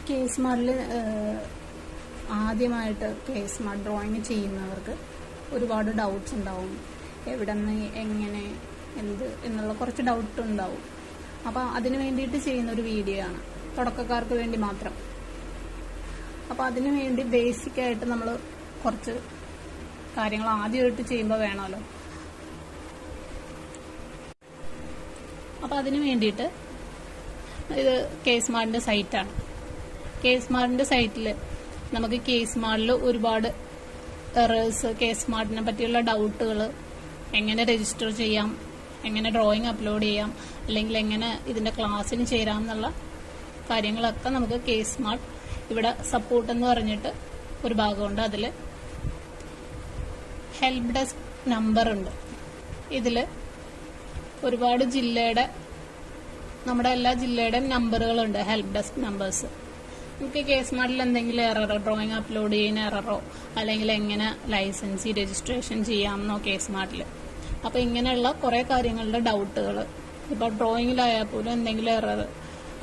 കേസ്മാർട്ടിൽ ആദ്യമായിട്ട് കേസ്മാർട്ട് ഡ്രോയിങ് ചെയ്യുന്നവർക്ക് ഒരുപാട് ഡൗട്ട്സ് ഉണ്ടാവും. എവിടെ നിന്ന്, എങ്ങനെ, എന്ത് എന്നുള്ള കുറച്ച് ഡൗട്ട് ഉണ്ടാവും. അപ്പോൾ അതിന് വേണ്ടിയിട്ട് ചെയ്യുന്നൊരു വീഡിയോ ആണ്, തുടക്കക്കാർക്ക് വേണ്ടി മാത്രം. അപ്പോൾ അതിനു വേണ്ടി ബേസിക്കായിട്ട് നമ്മൾ കുറച്ച് കാര്യങ്ങൾ ആദ്യമായിട്ട് ചെയ്യുമ്പോൾ വേണമല്ലോ. അപ്പോൾ അതിന് വേണ്ടിയിട്ട് ഇത് കേസ്മാർട്ടിൻ്റെ സൈറ്റാണ്. കേസ്മാർട്ടിൻ്റെ സൈറ്റിൽ നമുക്ക് കേസ്മാർട്ടിൽ ഒരുപാട് എറേഴ്സ്, കേസ്മാർട്ടിനെ പറ്റിയുള്ള ഡൗട്ടുകൾ, എങ്ങനെ രജിസ്റ്റർ ചെയ്യാം, എങ്ങനെ ഡ്രോയിങ് അപ്ലോഡ് ചെയ്യാം, അല്ലെങ്കിൽ എങ്ങനെ ഇതിൻ്റെ ക്ലാസ്സിന് ചേരാം എന്നുള്ള കാര്യങ്ങളൊക്കെ നമുക്ക് കേസ്മാർട്ട് ഇവിടെ സപ്പോർട്ട് എന്ന് പറഞ്ഞിട്ട് ഒരു ഭാഗമുണ്ട്. അതിൽ ഹെൽപ്പ് ഡെസ്ക് നമ്പർ ഉണ്ട്. ഇതിൽ ഒരുപാട് ജില്ലയുടെ, നമ്മുടെ എല്ലാ ജില്ലയുടെയും നമ്പറുകളുണ്ട്, ഹെൽപ്പ് ഡെസ്ക് നമ്പേഴ്സ്. നമുക്ക് കേസ്മാർട്ടിൽ എന്തെങ്കിലും എററോ, ഡ്രോയിങ് അപ്ലോഡ് ചെയ്യുന്ന എററോ, അല്ലെങ്കിൽ എങ്ങനെ ലൈസൻസി രജിസ്ട്രേഷൻ ചെയ്യാമെന്നോ കേസ്മാർട്ടിൽ, അപ്പോൾ ഇങ്ങനെയുള്ള കുറേ കാര്യങ്ങളുടെ ഡൗട്ടുകൾ, ഇപ്പോൾ ഡ്രോയിങ്ങിലായാൽ പോലും എന്തെങ്കിലും എറർ,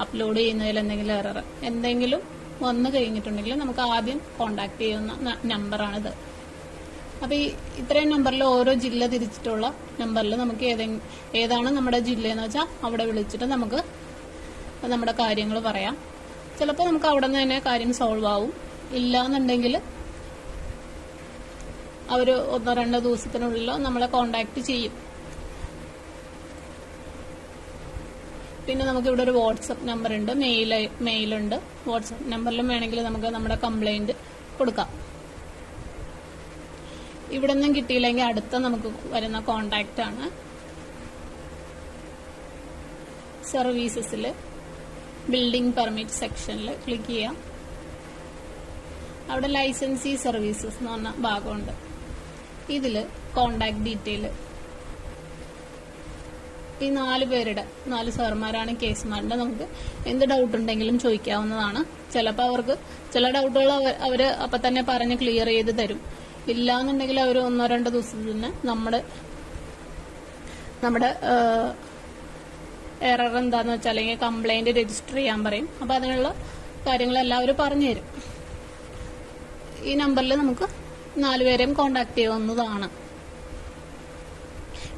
അപ്ലോഡ് ചെയ്യുന്നതിൽ എന്തെങ്കിലും എറർ എന്തെങ്കിലും വന്നു കഴിഞ്ഞിട്ടുണ്ടെങ്കിൽ നമുക്ക് ആദ്യം കോണ്ടാക്ട് ചെയ്യുന്ന നമ്പറാണിത്. അപ്പോൾ ഈ ഇത്രയും നമ്പറിൽ ഓരോ ജില്ല തിരിച്ചിട്ടുള്ള നമ്പറിൽ നമുക്ക് ഏതാണ് നമ്മുടെ ജില്ലയെന്ന് വെച്ചാൽ അവിടെ വിളിച്ചിട്ട് നമുക്ക് നമ്മുടെ കാര്യങ്ങൾ പറയാം. ചിലപ്പോൾ നമുക്ക് അവിടെ നിന്ന് തന്നെ കാര്യം സോൾവ് ആവും. ഇല്ലാന്നുണ്ടെങ്കിൽ അവർ 1-2 ദിവസത്തിനുള്ളിലോ നമ്മളെ കോണ്ടാക്ട് ചെയ്യും. പിന്നെ നമുക്ക് ഇവിടെ ഒരു വാട്സപ്പ് നമ്പർ ഉണ്ട്, മെയിലുണ്ട്. വാട്സപ്പ് നമ്പറിലും വേണമെങ്കിൽ നമുക്ക് നമ്മുടെ കംപ്ലൈന്റ് കൊടുക്കാം. ഇവിടെ നിന്നും കിട്ടിയില്ലെങ്കിൽ അടുത്ത നമുക്ക് വരുന്ന കോണ്ടാക്റ്റ് ആണ് സർവീസസിൽ ബിൽഡിംഗ് പെർമിറ്റ് സെക്ഷനിൽ ക്ലിക്ക് ചെയ്യാം. അവിടെ ലൈസൻസി സർവീസസ് എന്ന് പറഞ്ഞ ഭാഗമുണ്ട്. ഇതിൽ കോണ്ടാക്ട് ഡീറ്റെയിൽ, ഈ 4 പേരുടെ 4 സാർമാരാണ് കേസ്മാർട്ടിന്റെ. നമുക്ക് എന്ത് ഡൗട്ട് ഉണ്ടെങ്കിലും ചോദിക്കാവുന്നതാണ്. ചിലപ്പോൾ അവർക്ക് ചില ഡൗട്ടുകൾ അവർ അപ്പം തന്നെ പറഞ്ഞ് ക്ലിയർ ചെയ്ത് തരും. ഇല്ലാന്നുണ്ടെങ്കിൽ അവർ 1-2 ദിവസത്തിൽ തന്നെ നമ്മുടെ എറർ എന്താന്ന് വെച്ചാൽ അല്ലെങ്കിൽ കംപ്ലൈന്റ് രജിസ്റ്റർ ചെയ്യാൻ പറയും. അപ്പോൾ അതിനുള്ള കാര്യങ്ങളെല്ലാം അവർ പറഞ്ഞു തരും. ഈ നമ്പറിൽ നമുക്ക് 4 പേരെയും കോണ്ടാക്ട് ചെയ്യാവുന്നതാണ്.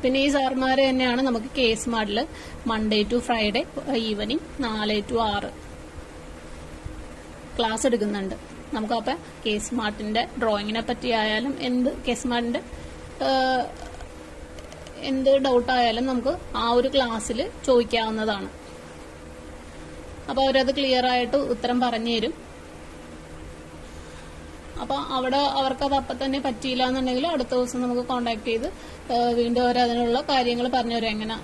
പിന്നെ ഈ സാർമാർ തന്നെയാണ് നമുക്ക് കേസ്മാർട്ടിൽ Monday to Friday evening 4 to 6 class എടുക്കുന്നുണ്ട്. നമുക്കപ്പോൾ കേസ്മാർട്ടിന്റെ ഡ്രോയിങ്ങിനെ പറ്റി ആയാലും കേസ്മാർട്ടിന്റെ എന്ത് ഡൗട്ടായാലും നമുക്ക് ആ ഒരു ക്ലാസ്സിൽ ചോദിക്കാവുന്നതാണ്. അപ്പോൾ അവരത് ക്ലിയർ ആയിട്ട് ഉത്തരം പറഞ്ഞു തരും. അപ്പോൾ അവിടെ അവർക്കത് അപ്പം തന്നെ പറ്റിയില്ല എന്നുണ്ടെങ്കിൽ അടുത്ത ദിവസം നമുക്ക് കോണ്ടാക്ട് ചെയ്ത് വീണ്ടും അവർ അതിനുള്ള കാര്യങ്ങൾ പറഞ്ഞു തരും, എങ്ങനെ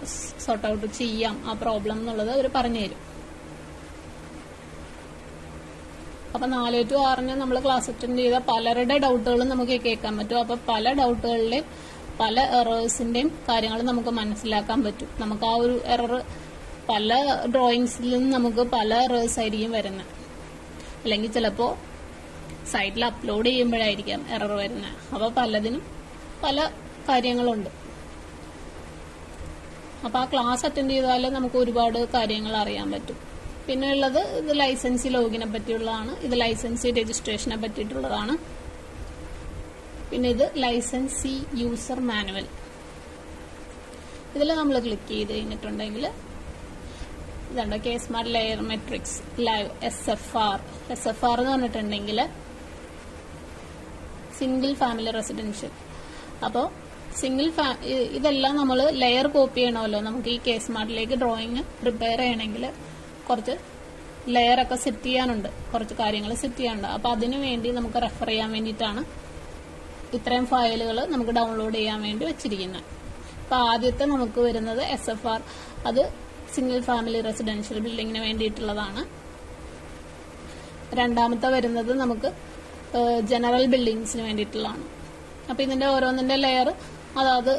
സോർട്ട് ഔട്ട് ചെയ്യാം ആ പ്രോബ്ലം എന്നുള്ളത് അവർ പറഞ്ഞു തരും. അപ്പം 4 to 6 നമ്മൾ ക്ലാസ് അറ്റൻഡ് ചെയ്ത പലരുടെ ഡൗട്ടുകളും നമുക്ക് കേൾക്കാൻ പറ്റും. അപ്പം പല ഡൗട്ടുകളിലെയും പല എറേഴ്സിന്റെയും കാര്യങ്ങൾ നമുക്ക് മനസ്സിലാക്കാൻ പറ്റും. നമുക്ക് ആ ഒരു എറർ പല ഡ്രോയിങ്സിൽ നിന്ന് നമുക്ക് പല എറേഴ്സ് ആയിരിക്കും വരുന്നത്. അല്ലെങ്കിൽ ചിലപ്പോൾ സൈറ്റിൽ അപ്ലോഡ് ചെയ്യുമ്പോഴായിരിക്കാം എറർ വരുന്നത്. അപ്പോൾ പലതിനും പല കാര്യങ്ങളുണ്ട്. അപ്പോൾ ആ ക്ലാസ് അറ്റൻഡ് ചെയ്താൽ നമുക്ക് ഒരുപാട് കാര്യങ്ങൾ അറിയാൻ പറ്റും. പിന്നെ ഉള്ളത് ഇത് ലൈസൻസി ലോഗിനെ പറ്റിയുള്ളതാണ്. ഇത് ലൈസൻസി രജിസ്ട്രേഷനെ പറ്റിയിട്ടുള്ളതാണ്. പിന്നെ ഇത് ലൈസൻസി യൂസർ മാനുവൽ. ഇതിൽ നമ്മൾ ക്ലിക്ക് ചെയ്ത് കഴിഞ്ഞിട്ടുണ്ടെങ്കിൽ ഇതുണ്ട് കേസ്മാർട്ട് ലെയർ മെട്രിക്സ് ലൈവ് SFR എന്ന് പറഞ്ഞിട്ടുണ്ടെങ്കിൽ സിംഗിൾ ഫാമിലി റെസിഡൻഷ്യൽ. അപ്പോൾ ഇതെല്ലാം നമ്മൾ ലെയർ കോപ്പി ചെയ്യണമല്ലോ. നമുക്ക് ഈ കേസ്മാർട്ടിലേക്ക് ഡ്രോയിങ് പ്രിപ്പയർ ചെയ്യണമെങ്കിൽ കുറച്ച് ലെയറൊക്കെ സെറ്റ് ചെയ്യാനുണ്ട്, കുറച്ച് കാര്യങ്ങൾ സെറ്റ് ചെയ്യാനുണ്ട്. അപ്പോൾ അതിനു വേണ്ടി നമുക്ക് റെഫർ ചെയ്യാൻ വേണ്ടിയിട്ടാണ് ഇത്രയും ഫയലുകൾ നമുക്ക് ഡൗൺലോഡ് ചെയ്യാൻ വേണ്ടി വെച്ചിരിക്കുന്നത്. അപ്പോൾ ആദ്യത്തെ നമുക്ക് വരുന്നത് SFR, അത് സിംഗിൾ ഫാമിലി റെസിഡൻഷ്യൽ ബിൽഡിങ്ങിന് വേണ്ടിയിട്ടുള്ളതാണ്. രണ്ടാമത്തെ വരുന്നത് നമുക്ക് ജനറൽ ബിൽഡിങ്സിന് വേണ്ടിയിട്ടുള്ളതാണ്. അപ്പോൾ ഇതിന്റെ ഓരോന്നിന്റെ ലെയർ അതായത്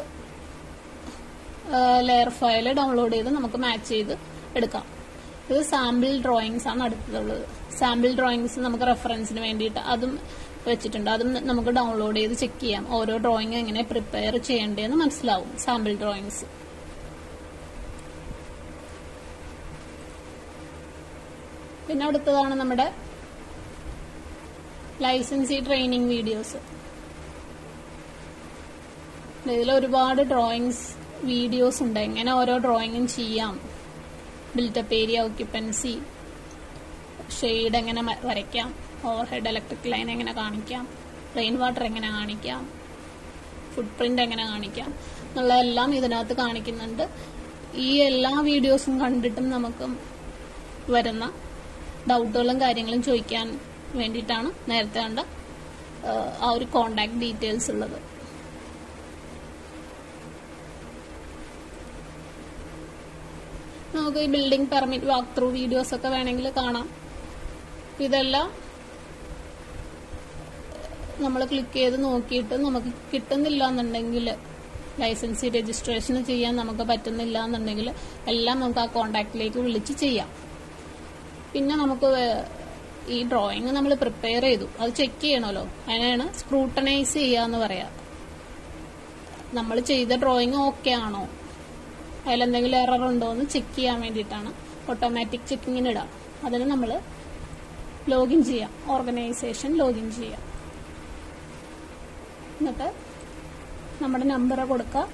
ലെയർ ഫയൽ ഡൗൺലോഡ് ചെയ്ത് നമുക്ക് മാച്ച് ചെയ്ത് എടുക്കാം. ഇത് സാമ്പിൾ ഡ്രോയിങ്സ് ആണ് അടുത്തുള്ളത്. സാമ്പിൾ ഡ്രോയിങ്സ് നമുക്ക് റെഫറൻസിന് വേണ്ടിയിട്ട് അതും വെച്ചിട്ടുണ്ട്. അതും നമുക്ക് ഡൗൺലോഡ് ചെയ്ത് ചെക്ക് ചെയ്യാം. ഓരോ ഡ്രോയിങ് എങ്ങനെ പ്രിപ്പയർ ചെയ്യേണ്ടതെന്ന് മനസ്സിലാവും സാമ്പിൾ ഡ്രോയിങ്സ്. പിന്നെ അടുത്തതാണ് നമ്മുടെ ലൈസൻസി ട്രെയിനിങ് വീഡിയോസ്. ഇതിൽ ഒരുപാട് ഡ്രോയിങ്സ് വീഡിയോസ് ഉണ്ട്, എങ്ങനെ ഓരോ ഡ്രോയിങ്ങും ചെയ്യാം. ബിൽറ്റപ്പ് ഏരിയ, ഓക്യുപ്പൻസി, ഷെയ്ഡ് എങ്ങനെ വരയ്ക്കാം, ഓവർഹെഡ് ഇലക്ട്രിക് ലൈൻ എങ്ങനെ കാണിക്കാം, റെയിൻ വാട്ടർ എങ്ങനെ കാണിക്കാം, ഫുട് പ്രിന്റ് എങ്ങനെ കാണിക്കാം എന്നുള്ളതെല്ലാം ഇതിനകത്ത് കാണിക്കുന്നുണ്ട്. ഈ എല്ലാ വീഡിയോസും കണ്ടിട്ടും നമുക്ക് വരുന്ന ഡൗട്ടുകളും കാര്യങ്ങളും ചോദിക്കാൻ വേണ്ടിയിട്ടാണ് നേരത്തെ കണ്ട ആ ഒരു കോണ്ടാക്ട് ഡീറ്റെയിൽസ് ഉള്ളത്. നമുക്ക് ഈ building permit walk through videos ഒക്കെ വേണമെങ്കിൽ കാണാം. ഇതെല്ലാം നമ്മൾ ക്ലിക്ക് ചെയ്ത് നോക്കിയിട്ട് നമുക്ക് കിട്ടുന്നില്ല എന്നുണ്ടെങ്കിൽ, ലൈസൻസി രജിസ്ട്രേഷൻ ചെയ്യാൻ നമുക്ക് പറ്റുന്നില്ല എന്നുണ്ടെങ്കിൽ എല്ലാം നമുക്ക് ആ കോണ്ടാക്റ്റിലേക്ക് വിളിച്ച് ചെയ്യാം. പിന്നെ നമുക്ക് ഈ ഡ്രോയിങ് നമ്മൾ പ്രിപ്പയർ ചെയ്തു, അത് ചെക്ക് ചെയ്യണമല്ലോ, അതിനാണ് സ്ക്രൂട്ടനൈസ് ചെയ്യുക എന്ന് പറയാം. നമ്മൾ ചെയ്ത ഡ്രോയിങ് ഓക്കെ ആണോ, അതിലെന്തെങ്കിലും എറർ ഉണ്ടോ എന്ന് ചെക്ക് ചെയ്യാൻ വേണ്ടിയിട്ടാണ് ഓട്ടോമാറ്റിക് ചെക്കിങ്ങിന് ഇടാം. അതിന് നമ്മൾ ലോഗിൻ ചെയ്യാം, ഓർഗനൈസേഷൻ ലോഗിൻ ചെയ്യാം. എന്നിട്ട് നമ്മുടെ നമ്പർ കൊടുക്കുക,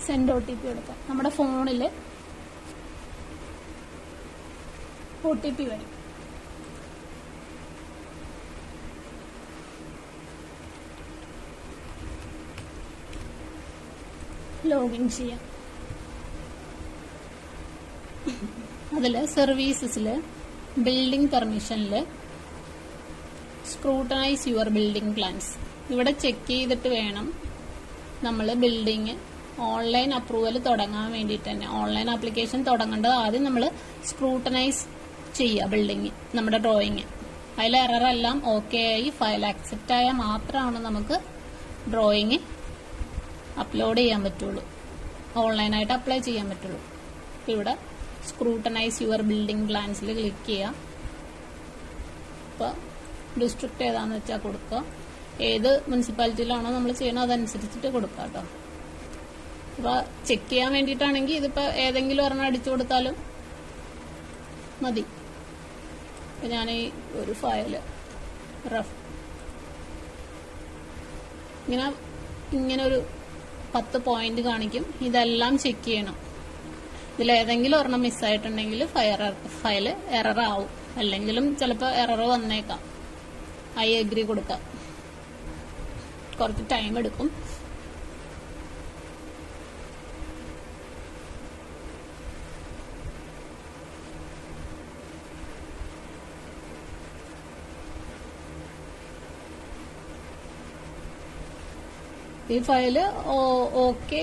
സെൻഡ് OTP കൊടുക്കുക. നമ്മുടെ ഫോണിൽ OTP വരും. ലോഗിൻ ചെയ്യാം. അതിൽ സർവീസസിൽ ബിൽഡിംഗ് പെർമിഷനിൽ സ്ക്രൂട്ടനൈസ് യുവർ ബിൽഡിംഗ് പ്ലാൻസ്, ഇവിടെ ചെക്ക് ചെയ്തിട്ട് വേണം നമ്മൾ ബിൽഡിങ് ഓൺലൈൻ അപ്രൂവൽ തുടങ്ങാൻ വേണ്ടിയിട്ട് തന്നെ. ഓൺലൈൻ ആപ്ലിക്കേഷൻ തുടങ്ങേണ്ടത് ആദ്യം നമ്മൾ സ്ക്രൂട്ടനൈസ് ചെയ്യുക ബിൽഡിങ്, നമ്മുടെ ഡ്രോയിങ്. അതിൽ എററെല്ലാം ഓക്കെ ആയി ഫയൽ ആക്സെപ്റ്റ് ആയാൽ മാത്രമാണ് നമുക്ക് ഡ്രോയിങ് അപ്ലോഡ് ചെയ്യാൻ പറ്റുള്ളൂ, ഓൺലൈനായിട്ട് അപ്ലൈ ചെയ്യാൻ പറ്റുള്ളൂ. ഇവിടെ സ്ക്രൂട്ടനൈസ് യുവർ ബിൽഡിംഗ് പ്ലാൻസിൽ ക്ലിക്ക് ചെയ്യുക. ഇപ്പോൾ ഡിസ്ട്രിക്റ്റ് ഏതാണെന്ന് വെച്ചാൽ കൊടുക്കുക, ഏത് മുനിസിപ്പാലിറ്റിയിലാണോ നമ്മൾ ചെയ്യണോ അതനുസരിച്ചിട്ട് കൊടുക്കുക കേട്ടോ. അപ്പോൾ ചെക്ക് ചെയ്യാൻ വേണ്ടിയിട്ടാണെങ്കിൽ ഇതിപ്പോൾ ഏതെങ്കിലും ഒരെണ്ണം അടിച്ചു കൊടുത്താലും മതി. ഇപ്പം ഞാൻ ഈ ഒരു ഫയല് റഫ് ഇങ്ങനെ ഒരു 10 പോയിന്റ് കാണിക്കും. ഇതെല്ലാം ചെക്ക് ചെയ്യണം. ഇതിലേതെങ്കിലും ഒരെണ്ണം മിസ്സായിട്ടുണ്ടെങ്കിൽ ഫയല് എറർ ആവും, അല്ലെങ്കിലും ചിലപ്പോൾ എറർ വന്നേക്കാം. ഐ അഗ്രി കൊടുക്കാം, കുറച്ച് ടൈം എടുക്കും. ഈ ഫയല് ഓക്കെ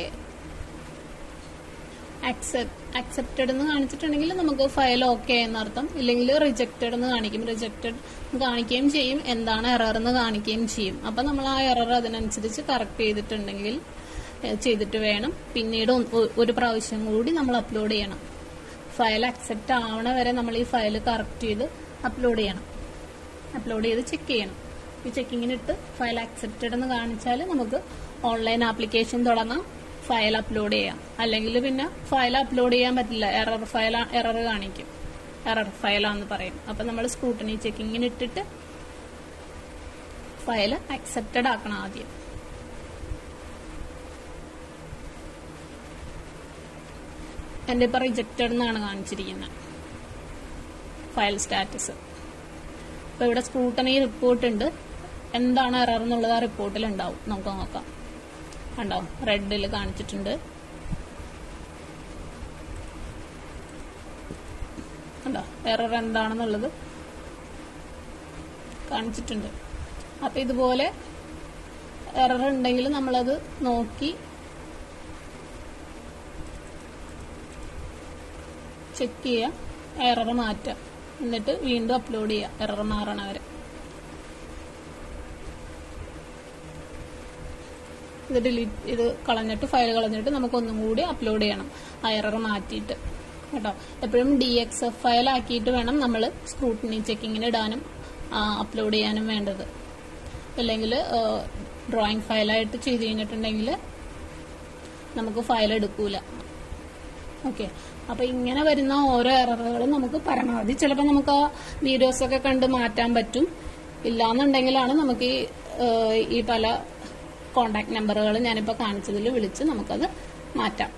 അക്സെപ്റ്റഡ് എന്ന് കാണിച്ചിട്ടുണ്ടെങ്കിൽ നമുക്ക് ഫയൽ ഓക്കെ എന്നർത്ഥം. ഇല്ലെങ്കിൽ റിജക്റ്റഡ് എന്ന് കാണിക്കും. റിജക്റ്റഡ് കാണിക്കുകയും ചെയ്യും, എന്താണ് എറർ എന്ന് കാണിക്കുകയും ചെയ്യും. അപ്പം നമ്മൾ ആ എറർ അതിനനുസരിച്ച് കറക്റ്റ് ചെയ്തിട്ട് വേണം പിന്നീട് ഒരു പ്രാവശ്യം കൂടി നമ്മൾ അപ്ലോഡ് ചെയ്യണം. ഫയൽ അക്സെപ്റ്റ് ആവണ വരെ നമ്മൾ ഈ ഫയൽ കറക്റ്റ് ചെയ്ത് അപ്ലോഡ് ചെയ്യണം. അപ്ലോഡ് ചെയ്ത് ചെക്ക് ചെയ്യണം. ഈ ചെക്കിങ്ങിനിട്ട് ഫയൽ അക്സെപ്റ്റഡ് എന്ന് കാണിച്ചാൽ നമുക്ക് ഓൺലൈൻ ആപ്ലിക്കേഷൻ തുടങ്ങാം, ഫയൽ അപ്ലോഡ് ചെയ്യാം. അല്ലെങ്കിൽ പിന്നെ ഫയൽ അപ്ലോഡ് ചെയ്യാൻ പറ്റില്ല, എറർ കാണിക്കും, എറർ ഫയലാന്ന് പറയും. അപ്പം നമ്മൾ സ്ക്രൂട്ടനി ചെക്കിങ്ങിനിട്ടിട്ട് ഫയൽ അക്സെപ്റ്റഡ് ആക്കണം ആദ്യം. എൻ്റെ ഇപ്പം റിജക്റ്റഡ് എന്നാണ് കാണിച്ചിരിക്കുന്നത് ഫയൽ സ്റ്റാറ്റസ്. അപ്പോൾ ഇവിടെ സ്ക്രൂട്ടനി റിപ്പോർട്ട് ഉണ്ട്, എന്താണ് എറർ എന്നുള്ളത് ആ റിപ്പോർട്ടിൽ ഉണ്ടാവും. നമുക്ക് നോക്കാം. കണ്ടോ, റെഡിൽ കാണിച്ചിട്ടുണ്ട്. കണ്ടോ, എറർ എന്താണെന്നുള്ളത് കാണിച്ചിട്ടുണ്ട്. അപ്പം ഇതുപോലെ എറർ ഉണ്ടെങ്കിൽ നമ്മളത് നോക്കി ചെക്ക് ചെയ്യുക, എറർ മാറ്റുക, എന്നിട്ട് വീണ്ടും അപ്ലോഡ് ചെയ്യുക എറർ മാറണവരെ. ഇത് കളഞ്ഞിട്ട് ഫയൽ കളഞ്ഞിട്ട് നമുക്കൊന്നും കൂടി അപ്ലോഡ് ചെയ്യണം ആ എറർ മാറ്റിയിട്ട് കേട്ടോ. എപ്പോഴും DXF ഫയൽ ആക്കിയിട്ട് വേണം നമ്മൾ സ്ക്രൂട്ടിനി ചെക്കിങ്ങിന് ഇടാനും അപ്ലോഡ് ചെയ്യാനും വേണ്ടത്. അല്ലെങ്കിൽ ഡ്രോയിങ് ഫയലായിട്ട് ചെയ്ത് കഴിഞ്ഞിട്ടുണ്ടെങ്കിൽ നമുക്ക് ഫയൽ എടുക്കൂല. ഓക്കെ, അപ്പൊ ഇങ്ങനെ വരുന്ന ഓരോ എററുകളും നമുക്ക് പരമാവധി ചിലപ്പോൾ നമുക്ക് ആ വീഡിയോസൊക്കെ കണ്ട് മാറ്റാൻ പറ്റും. ഇല്ലാന്നുണ്ടെങ്കിലാണ് നമുക്ക് ഈ പല കോണ്ടാക്ട് നമ്പറുകൾ ഞാനിപ്പോൾ കാണിച്ചതിൽ വിളിച്ച് നമുക്കത് മാറ്റാം.